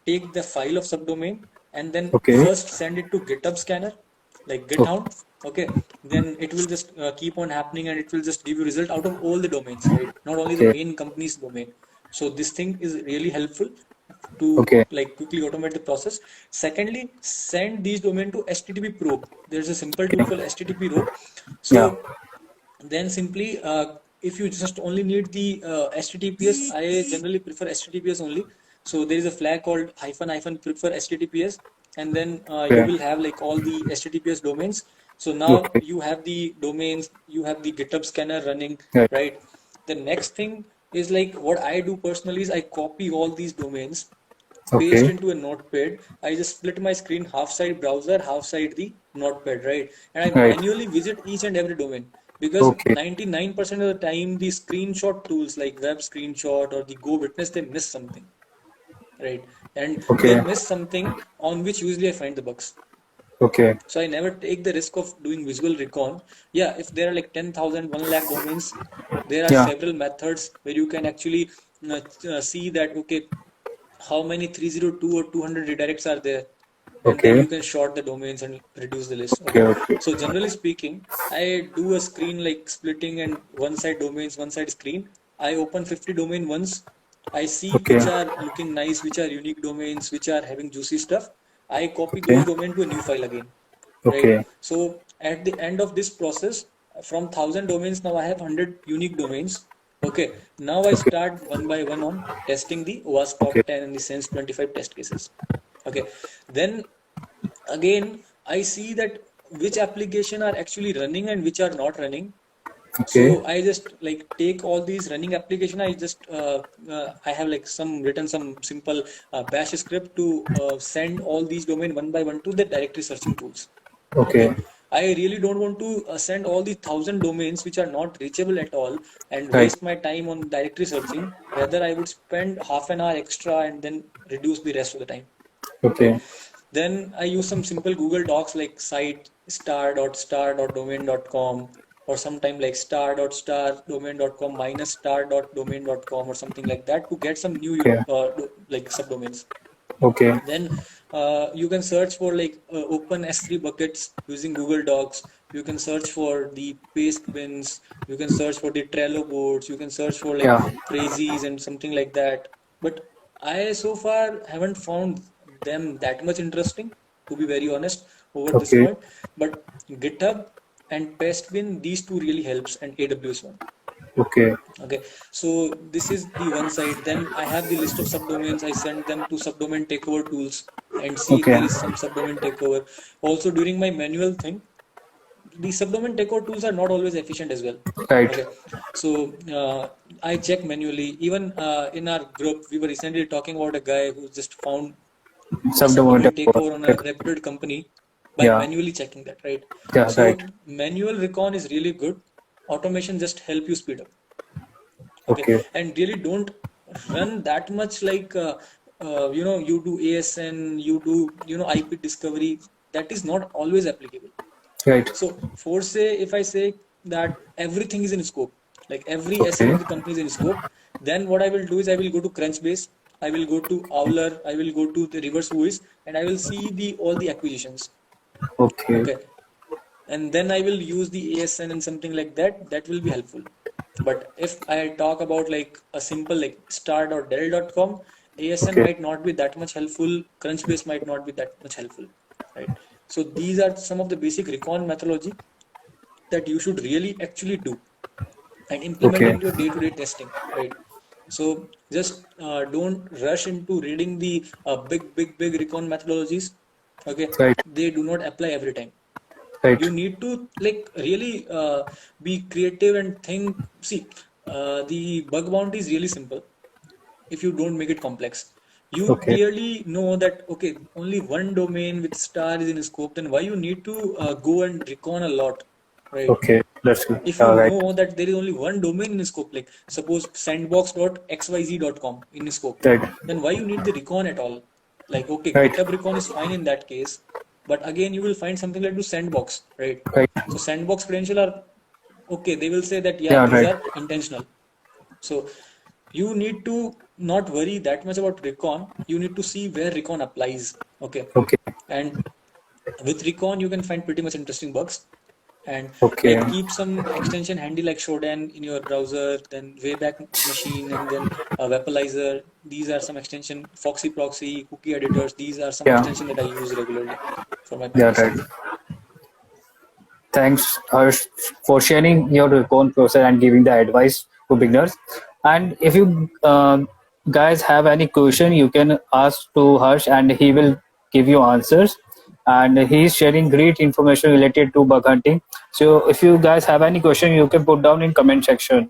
take the file of subdomain and then Okay. first send it to GitHub scanner, like Okay. GitHub. Okay, then it will just keep on happening and it will just give you result out of all the domains, right? Not only the Okay. main company's domain. So this thing is really helpful to Okay. like quickly automate the process. Secondly, send these domain to HTTP probe. There's a simple tool called HTTP probe. Yeah. So then simply if you just only need the HTTPS, I generally prefer HTTPS only. So there is a flag called hyphen hyphen prefer HTTPS, and then you Okay. will have like all the HTTPS domains. So now Okay. you have the domains, you have the GitHub scanner running, Right. right? The next thing is like what I do personally is I copy all these domains, paste Okay. into a notepad. I just split my screen half side browser, half side the notepad, right? And I Right. manually visit each and every domain because Okay. 99% of the time the screenshot tools like web screenshot or the Go Witness they miss something, right? And they Okay. miss something on which usually I find the bugs. Okay. So I never take the risk of doing visual recon. Yeah, if there are like 10,000, 1 lakh domains, there are Yeah. several methods where you can actually see that, okay, how many 302 or 200 redirects are there, and then you Okay. can short the domains and reduce the list. Okay. Okay, Okay. so generally speaking, I do a screen like splitting and one side domains, one side screen. I open 50 domain once. I see Okay. which are looking nice, which are unique domains, which are having juicy stuff. I copy Okay. those domain to a new file again, right? Okay. So at the end of this process, from 1,000 domains, now I have 100 unique domains. Okay, now I Okay. start one by one on testing the OWASP Okay. top 10 and the Sense 25 test cases. Okay, then again I see that which application are actually running and which are not running. Okay. So I just like take all these running application. I just I have like some written some simple bash script to send all these domain one by one to the directory searching tools. Okay, Okay. I really don't want to send all the 1,000 domains which are not reachable at all and Right. waste my time on directory searching. Rather, I would spend half an hour extra and then reduce the rest of the time. Right. Okay. Then I use some simple Google Docs like site star.star.domain.com or sometime like star.star.domain.com minus star.domain.com or something like that to get some new Okay. like subdomains. Okay. Then you can search for like open S3 buckets using Google Docs. You can search for the paste bins. You can search for the Trello boards. You can search for like Yeah. crazies and something like that. But I so far haven't found them that much interesting, to be very honest, over this Okay. point. But GitHub and Pastebin, these two really helps, and AWS one. Okay. Okay, so this is the one side. Then I have the list of subdomains. I send them to subdomain takeover tools and see if Okay. there is some subdomain takeover. Also, during my manual thing, the subdomain takeover tools are not always efficient as well. Right. Okay, so I check manually. Even in our group, we were recently talking about a guy who just found a Subdomain. subdomain takeover on a reputed company by Yeah. manually checking that, right? Yeah. Right. So manual recon is really good. Automation just help you speed up. Okay, Okay. and really don't run that much like you do ASN, you do IP discovery. That is not always applicable. Right. So for say if I say that everything is in scope, like every SN Okay. of the company is in scope, then what I will do is I will go to Crunchbase, I will go to Owler, I will go to the reverse voice, and I will see the all the acquisitions. Okay. Okay, and then I will use the ASN and something like that. That will be helpful. But if I talk about like a simple like start.dell.com, ASN Okay. might not be that much helpful. Crunchbase might not be that much helpful, right? So these are some of the basic recon methodology that you should really actually do and implement Okay. into your day-to-day testing, right? So just don't rush into reading the big recon methodologies. Okay, Right. they do not apply every time. Right. You need to like really be creative and think. See, the bug bounty is really simple if you don't make it complex. You Okay. clearly know that okay, only one domain with star is in scope. Then why you need to go and recon a lot, right? Okay. That's good. If you All right. know that there is only one domain in scope, like suppose sandbox.xyz.com in scope, Right. then why you need the recon at all? Like, okay, Right. GitHub recon is fine in that case, but again, you will find something like to sandbox, right? Right. So sandbox credential are okay. They will say that, yeah, Yeah. these Right. are intentional. So you need to not worry that much about recon. You need to see where recon applies. Okay. Okay. And with recon, you can find pretty much interesting bugs and Okay. like keep some extension handy like Shodan in your browser, then Wayback Machine, and then Wapalizer. These are some extension, Foxy Proxy, cookie editors. These are some Yeah. extension that I use regularly for my Yeah. practice. Right. Thanks, Harsh, for sharing your own process and giving the advice to beginners. And if you guys have any question, you can ask to Harsh, and he will give you answers. And he is sharing great information related to bug hunting. So if you guys have any question, you can put down in comment section.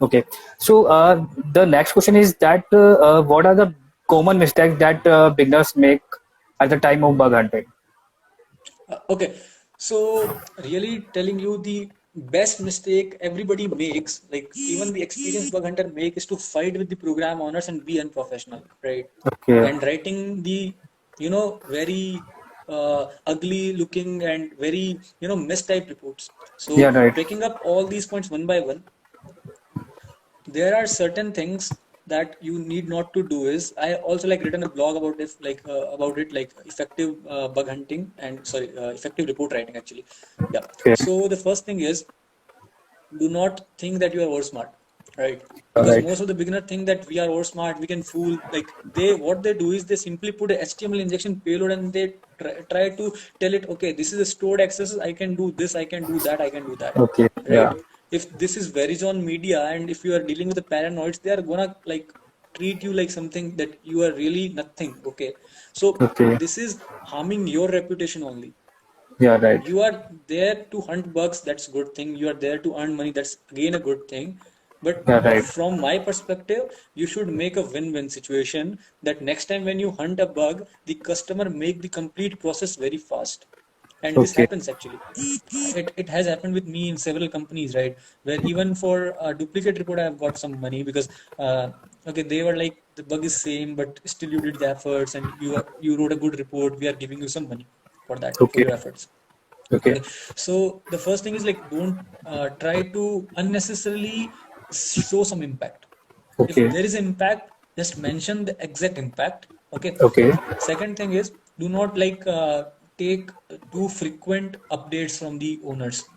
Okay. So the next question is that what are the common mistakes that beginners make at the time of bug hunting? Okay, so really telling you the best mistake everybody makes, like even the experienced bug hunter make, is to fight with the program owners and be unprofessional, right? Okay. And writing the, very ugly looking and very, mistyped reports. Yeah. So Right. breaking up all these points one by one, there are certain things that you need not to do is I also like written a blog about if like about it like effective bug hunting and sorry effective report writing actually. Yeah, Okay. so the first thing is do not think that you are over smart, right? All Because right. most of the beginner think that we are over smart, we can fool. Like they what they do is they simply put a HTML injection payload and they try to tell it, okay, this is a stored access, I can do this, I can do that, I can do that, Okay. right? Yeah. if this is Verizon Media and if you are dealing with the paranoids, they are gonna like treat you like something that you are really nothing. Okay, so Okay. this is harming your reputation only. Yeah, right. You are there to hunt bugs, that's good thing. You are there to earn money, that's again a good thing. But Yeah, right. from my perspective, you should make a win-win situation, that next time when you hunt a bug, the customer make the complete process very fast. And this Okay. happens actually. It has happened with me in several companies, right? Where even for a duplicate report, I have got some money because okay, they were like the bug is same, but still you did the efforts and you wrote a good report. We are giving you some money for that, for Okay. your efforts. Okay. Okay, so the first thing is like don't try to unnecessarily show some impact. If Okay. there is impact, just mention the exact impact. Okay. Okay. Second thing is do not like take too frequent updates from the owners,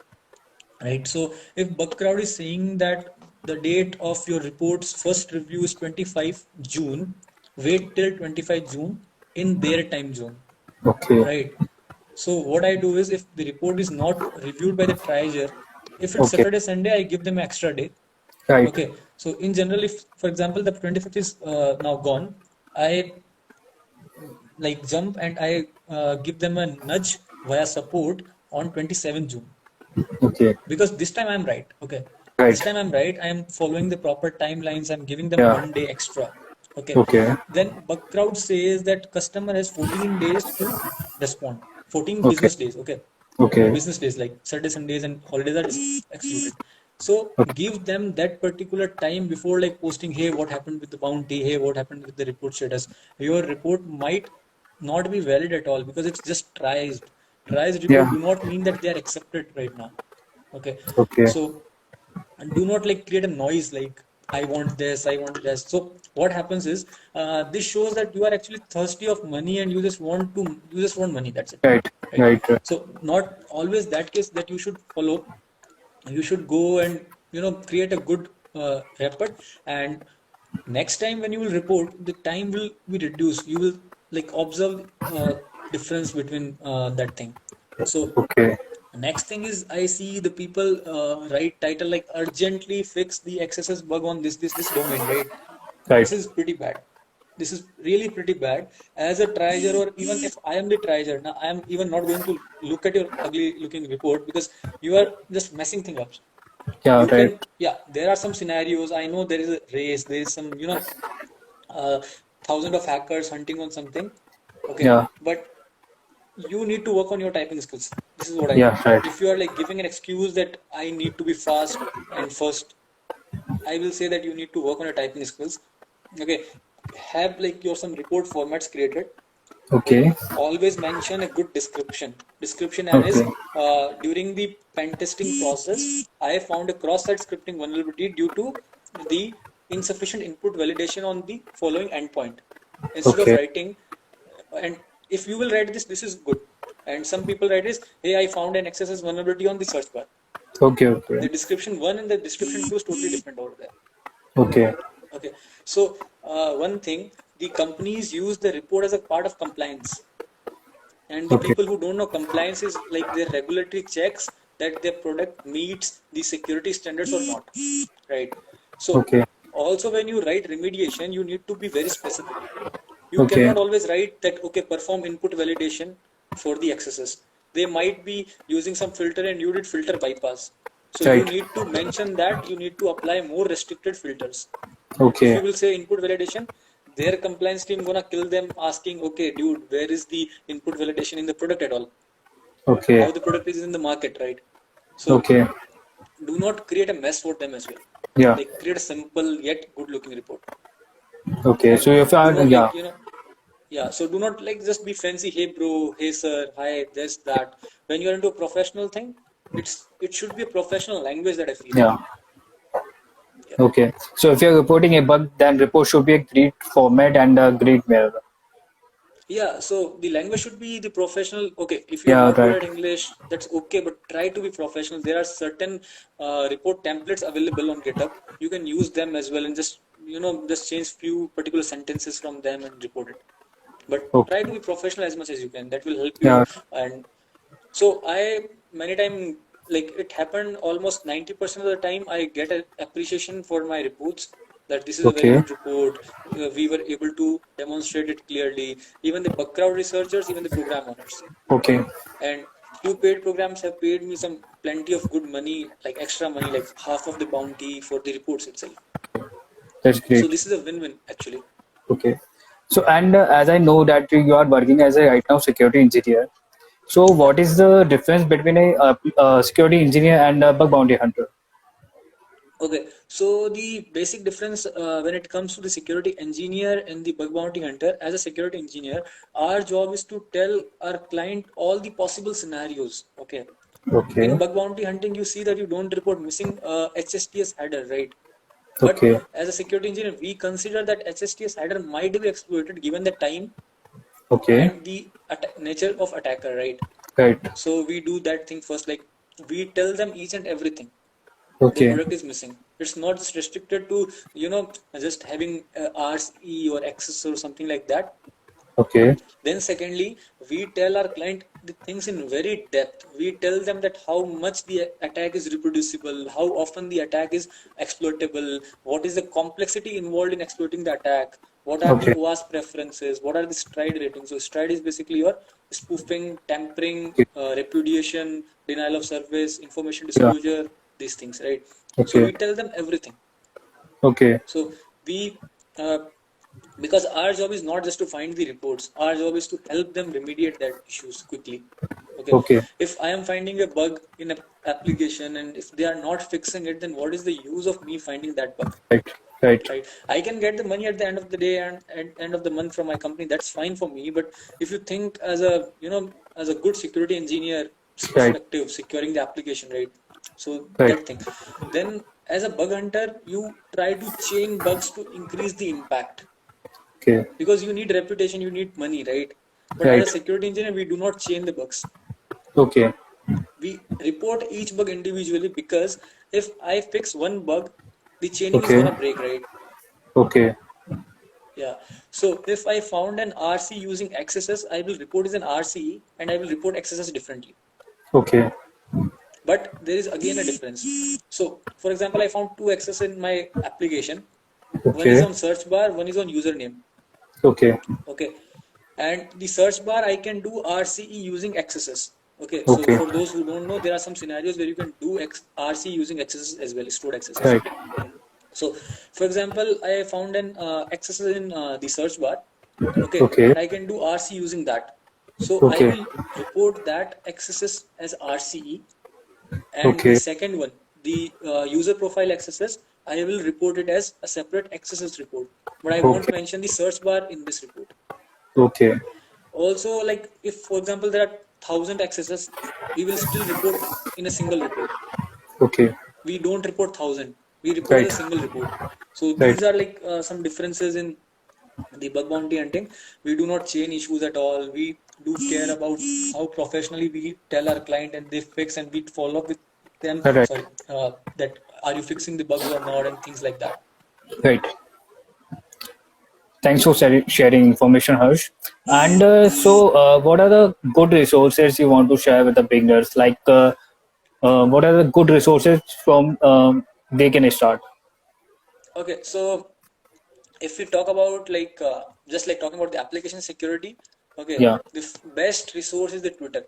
right? So if Bugcrowd is saying that the date of your report's first review is 25 June, wait till 25 June in their time zone, Okay. right? So what I do is if the report is not reviewed by the triager, if it's Okay. Saturday, Sunday, I give them extra day. Right. Okay. So in general, if for example the 25th is now gone, I like jump and I give them a nudge via support on 27th June, Okay. because this time I'm right. Okay, this Right. time I'm right. I am following the proper timelines. I'm giving them Yeah. 1 day extra. Okay, Okay. then Bugcrowd says that customer has 14 days to respond. 14 Okay. business days. Okay, Okay. business days like Saturday, Sundays, and holidays are excluded. So Okay. give them that particular time before like posting, hey, what happened with the bounty? Hey, what happened with the report status? Your report might not be valid at all because it's just tries. Tries report Yeah. do not mean that they are accepted right now. Okay, Okay. so and do not like create a noise like I want this, I want this. So what happens is this shows that you are actually thirsty of money and you just want money. That's it, Right. right? Right. Right. So not always that case that you should follow. You should go and create a good report, and next time when you will report, the time will be reduced. You will like observe difference between that thing. So Okay. next thing is I see the people write title like urgently fix the XSS bug on this domain, right? Right. This is pretty bad. This is really pretty bad. As a trier, or even if I am the trier, now I am even not going to look at your ugly looking report because you are just messing things up. Yeah. You Right. can, yeah, there are some scenarios. I know there is a race, there is some, uh, thousand of hackers hunting on something. Okay, Yeah. but you need to work on your typing skills. This is what I Yeah. think. Right. If you are like giving an excuse that I need to be fast and first, I will say that you need to work on your typing skills. Okay, have like your some report formats created. Okay, Okay. always mention a good description. Description and is Okay. during the pen testing process, I found a cross-site scripting vulnerability due to the insufficient input validation on the following endpoint. Instead of Okay. writing, and if you will write this, this is good. And some people write this, hey, I found an XSS vulnerability on the search bar. Okay. Okay. The description one and the description two is totally different over there. Okay. Okay, so one thing, the companies use the report as a part of compliance, and the Okay. people who don't know, compliance is like their regulatory checks that their product meets the security standards or not, right? So Okay. also when you write remediation, you need to be very specific. You Okay. cannot always write that, okay, perform input validation for the XSS. They might be using some filter and you did filter bypass. So you Right. need to mention that you need to apply more restricted filters. If Okay. you will say input validation, their compliance team gonna kill them asking, okay, dude, where is the input validation in the product at all? Okay. How the product is in the market, right? So Okay. do not create a mess for them as well. Yeah. Like create a simple yet good looking report. Okay. And So if do I, not yeah. like, yeah, so do not like just be fancy, hey bro, hey sir, hi, this, that. When you're into a professional thing, it should be a professional language that I feel. Yeah. Yeah. Okay. So if you're reporting a bug, then report should be a great format and a great mirror. Yeah, so the language should be the professional. Okay, if you're Yeah. not good Right. at English, that's okay, but try to be professional. There are certain report templates available on GitHub. You can use them as well and just, just change few particular sentences from them and report it. But try to Okay. be professional as much as you can. That will help you. Yeah. And so I many time like it happened almost 90% of the time. I get an appreciation for my reports, that this is a very Okay. good report. We were able to demonstrate it clearly. Even the bug crowd researchers, even the program owners, Okay. and few paid programs have paid me some plenty of good money, like extra money, like half of the bounty for the reports itself. That's So great. this is a win-win actually. Okay. So, and as I know that you are working as a right now security engineer. So, Yeah. what is the difference between a security engineer and a bug bounty hunter? Okay, so the basic difference when it comes to the security engineer and the bug bounty hunter, as a security engineer, our job is to tell our client all the possible scenarios. Okay, in Okay. bug bounty hunting, you see that you don't report missing HSTS header, right? But Okay. as a security engineer, we consider that HSTS header might be exploited given the time Okay. and the nature of attacker, right? Right. So we do that thing first, like we tell them each and everything the Okay. product is missing. It's not just restricted to, just having RCE or access or something like that. Okay. Then secondly, we tell our client the things in very depth. We tell them that how much the attack is reproducible, how often the attack is exploitable, what is the complexity involved in exploiting the attack, what are the Okay. OWASP preferences, what are the STRIDE ratings. So STRIDE is basically your spoofing, tampering, Okay. repudiation, denial of service, information Yeah. disclosure, these things, right? So Okay. we tell them everything. Okay. So we uh, because our job is not just to find the reports, our job is to help them remediate that issues quickly. Okay, Okay. if I am finding a bug in an application and if they are not fixing it, then what is the use of me finding that bug? Right. Right. Right, I can get the money at the end of the day and at end of the month from my company, that's fine for me. But if you think as a, as a good security engineer Right. perspective, securing the application, right? So Right. that thing, then as a bug hunter, you try to chain bugs to increase the impact, Okay. because you need reputation, you need money, right? But as Right. a security engineer, we do not chain the bugs. Okay. We report each bug individually, because if I fix one bug, the chaining is Okay. gonna break, right? Okay. Yeah. So if I found an RC using XSS, I will report as an RCE and I will report XSS differently. Okay. But there is again a difference. So for example, I found two XSS in my application. One is Okay. on search bar, one is on username. Okay. Okay. And the search bar, I can do RCE using XSS. Okay. So Okay. for those who don't know, there are some scenarios where you can do RC using XSS as well, stored XSS. Right. So for example, I found an XSS in the search bar. Okay, Okay. and I can do RC using that. So I Okay. will report that XSS as RCE, and the Okay. second one, the user profile XSS, I will report it as a separate XSS report, but I won't Okay. mention the search bar in this report. Okay. Also, like if for example there are 1,000 XSS, we will still report in a single report. Okay. We don't report 1,000. We report as Right. a single report. So Right. these are like some differences in the bug bounty hunting. We do not chain issues at all. We do care about how professionally we tell our client and they fix, and we follow up with them. Right. Sorry, that are you fixing the bugs or not, and things like that. Right. Thanks for sharing information, Harsh. And what are the good resources you want to share with the beginners? Like, what are the good resources from they can start? Okay, so if we talk about like just like talking about the application security, okay, Yeah. the best resource is the Twitter.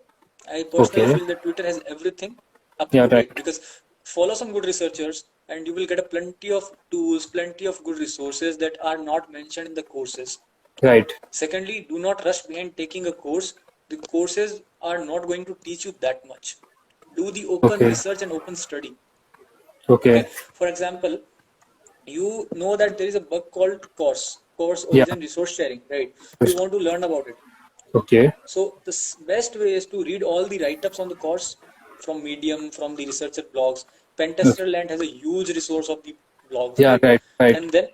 I personally Okay. feel that Twitter has everything up Yeah. to Right. date, because follow some good researchers and you will get a plenty of tools, plenty of good resources that are not mentioned in the courses. Right. Secondly, do not rush behind taking a course. The courses are not going to teach you that much. Do the open Okay. research and open study. Okay. Okay, for example, you know that there is a bug called course Yeah. origin resource sharing, right? You want to learn about it. Okay. So the best way is to read all the write-ups on the course from Medium, from the researcher blogs. Okay. Pentesterland has a huge resource of the blogs, Yeah. right? Right. Right. And then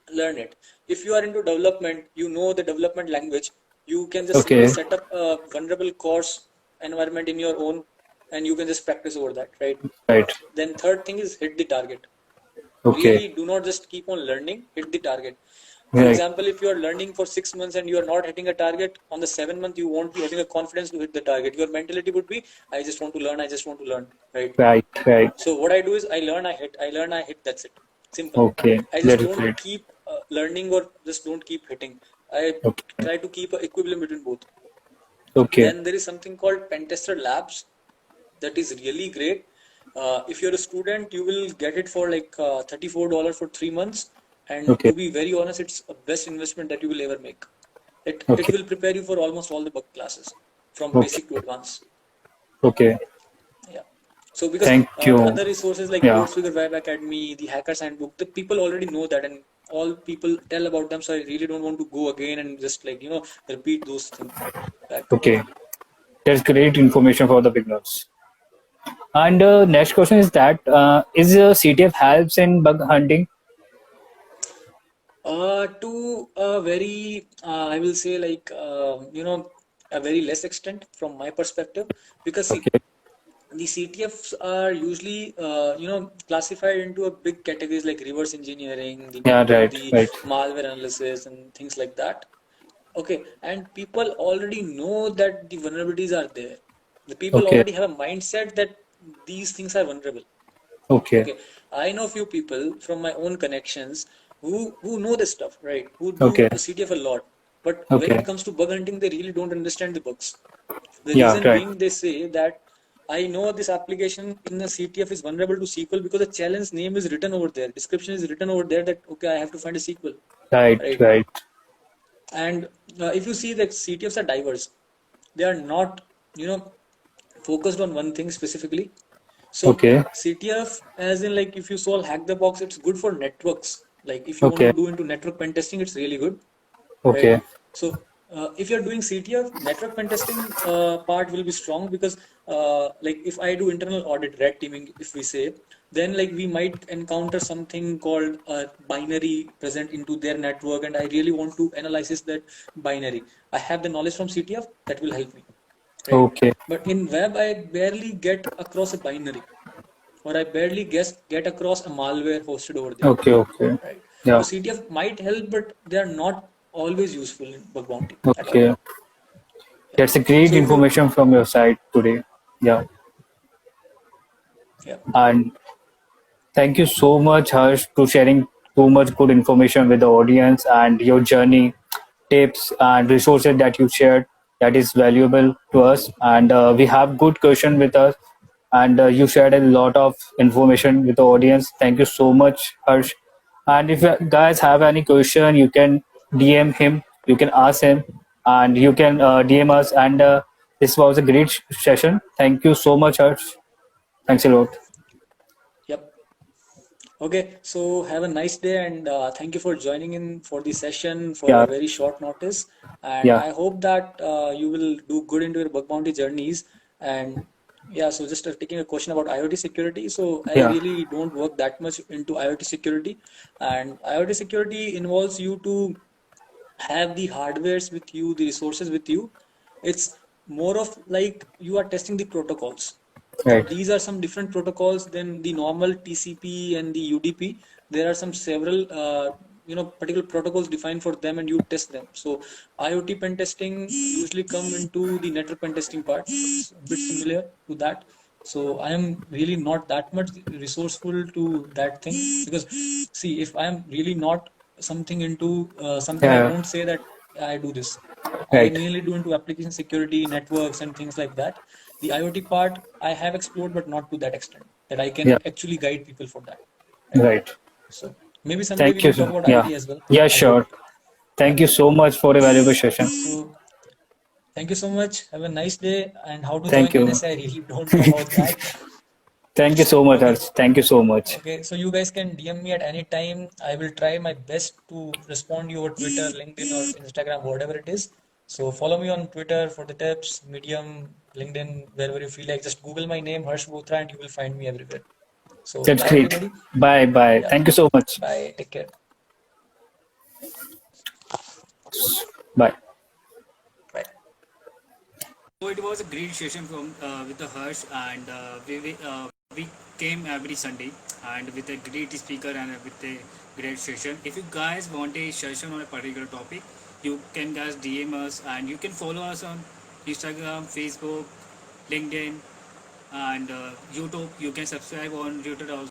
learn it. If you are into development, you know the development language, you can just simply Okay. set up a vulnerable course environment in your own, and you can just practice over that, right? Right. Then third thing is hit the target. Okay. Really do not just keep on learning, hit the target. For Right. example, if you are learning for 6 months and you are not hitting a target, on the 7th month you won't be having a confidence to hit the target. Your mentality would be, I just want to learn, I just want to learn, right? Right. Right. So what I do is I learn, I hit, I learn, I hit. That's it. Simple. Okay. I just That is don't great. keep learning or just don't keep hitting. I Okay. try to keep an equilibrium between both. Okay. Then there is something called Pentester Labs that is really great. If you're a student, you will get it for like $34 for 3 months. And Okay. to be very honest, it's a best investment that you will ever make. It Okay. will prepare you for almost all the bug classes from Okay. basic to advanced. Okay. Yeah. So because Thank the you. other resources like Yeah. CodeSwigger Web Academy, the Hackers Handbook, the people already know that and all people tell about them. So I really don't want to go again and just like, repeat those things back. Okay. That's great information for the beginners. And next question is that is CTF helps in bug hunting? To a very, I will say like, a very less extent from my perspective, because see, Okay. the CTFs are usually, classified into a big categories like reverse engineering, Yeah. Right. the Right. malware analysis and things like that. Okay, and people already know that the vulnerabilities are there. The people Okay. already have a mindset that these things are vulnerable. Okay. Okay, I know few people from my own connections who know this stuff, right? Who do Okay. CTF a lot, but when it Okay. comes to bug hunting, they really don't understand the bugs. The Yeah. reason Right. being, they say that I know this application in the CTF is vulnerable to SQL because the challenge name is written over there, description is written over there that okay, I have to find a SQL, Right. right? Right. And if you see that CTFs are diverse, they are not, focused on one thing specifically. So Okay. CTF, as in like if you solve hack the box, it's good for networks. Like if you want to Okay. do into network pen testing, it's really good, right? Okay. So if you're doing CTF, network pen testing part will be strong because like if I do internal audit, red teaming, if we say, then like we might encounter something called a binary present into their network, and I really want to analyze that binary. I have the knowledge from CTF that will help me, right? Okay. But in web, I barely get across a binary, or I barely get across a malware hosted over there, Okay. Okay. right? So Yeah. CTF might help, but they are not always useful in bug bounty at all. Okay. Yeah. That's a great So if you, information from your side today. Yeah. yeah, And thank you so much, Harsh, to sharing too much good information with the audience and your journey, tips and resources that you shared. That is valuable to us. And we have good question with us, and you shared a lot of information with the audience. Thank you so much, Harsh. And if you guys have any question, you can DM him. You can ask him, and you can DM us. And this was a great session. Thank you so much, Harsh. Thanks a lot. yep. Okay, so have a nice day, and thank you for joining in for the session for Yeah. a very short notice. And Yeah. I hope that you will do good into your bug bounty journeys. And yeah, so just taking a question about IoT security. So I Yeah. really don't work that much into IoT security, and IoT security involves you to have the hardwares with you, the resources with you. It's more of like you are testing the protocols. So Right. these are some different protocols than the normal TCP and the UDP. There are some several particular protocols defined for them, and you test them. So IoT pen testing usually come into the network pen testing part. It's a bit similar to that. So I am really not that much resourceful to that thing because see, if I am really not something into something, I Yeah. won't say that I do this. I Right. mainly do into application security, networks, and things like that. The IoT part I have explored, but not to that extent that I can Yeah. actually guide people for that. Right. Right. So maybe someday we Thank you. can talk about Yeah. IoT as well. Yeah. I hope. Sure. Yeah. Thank you so much for a valuable session. So thank you so much. Have a nice day. And how to Thank join you. NSA, I really don't know about that. Thank you so much, Okay. Harsh. Thank you so much. Okay, so you guys can DM me at any time. I will try my best to respond you over Twitter, LinkedIn, or Instagram, whatever it is. So follow me on Twitter for the tips, Medium, LinkedIn, wherever you feel like. Just Google my name, Harsh Bothra, and you will find me everywhere. So That's bye, great. everybody. Bye. Bye. Yeah, Thank you so much. bye. Take care. Bye. Bye. So it was a great session from with the Harsh, and we came every Sunday, and with a great speaker and with a great session. If you guys want a session on a particular topic, you can guys DM us, and you can follow us on Instagram, Facebook, LinkedIn, and YouTube. You can subscribe on YouTube also.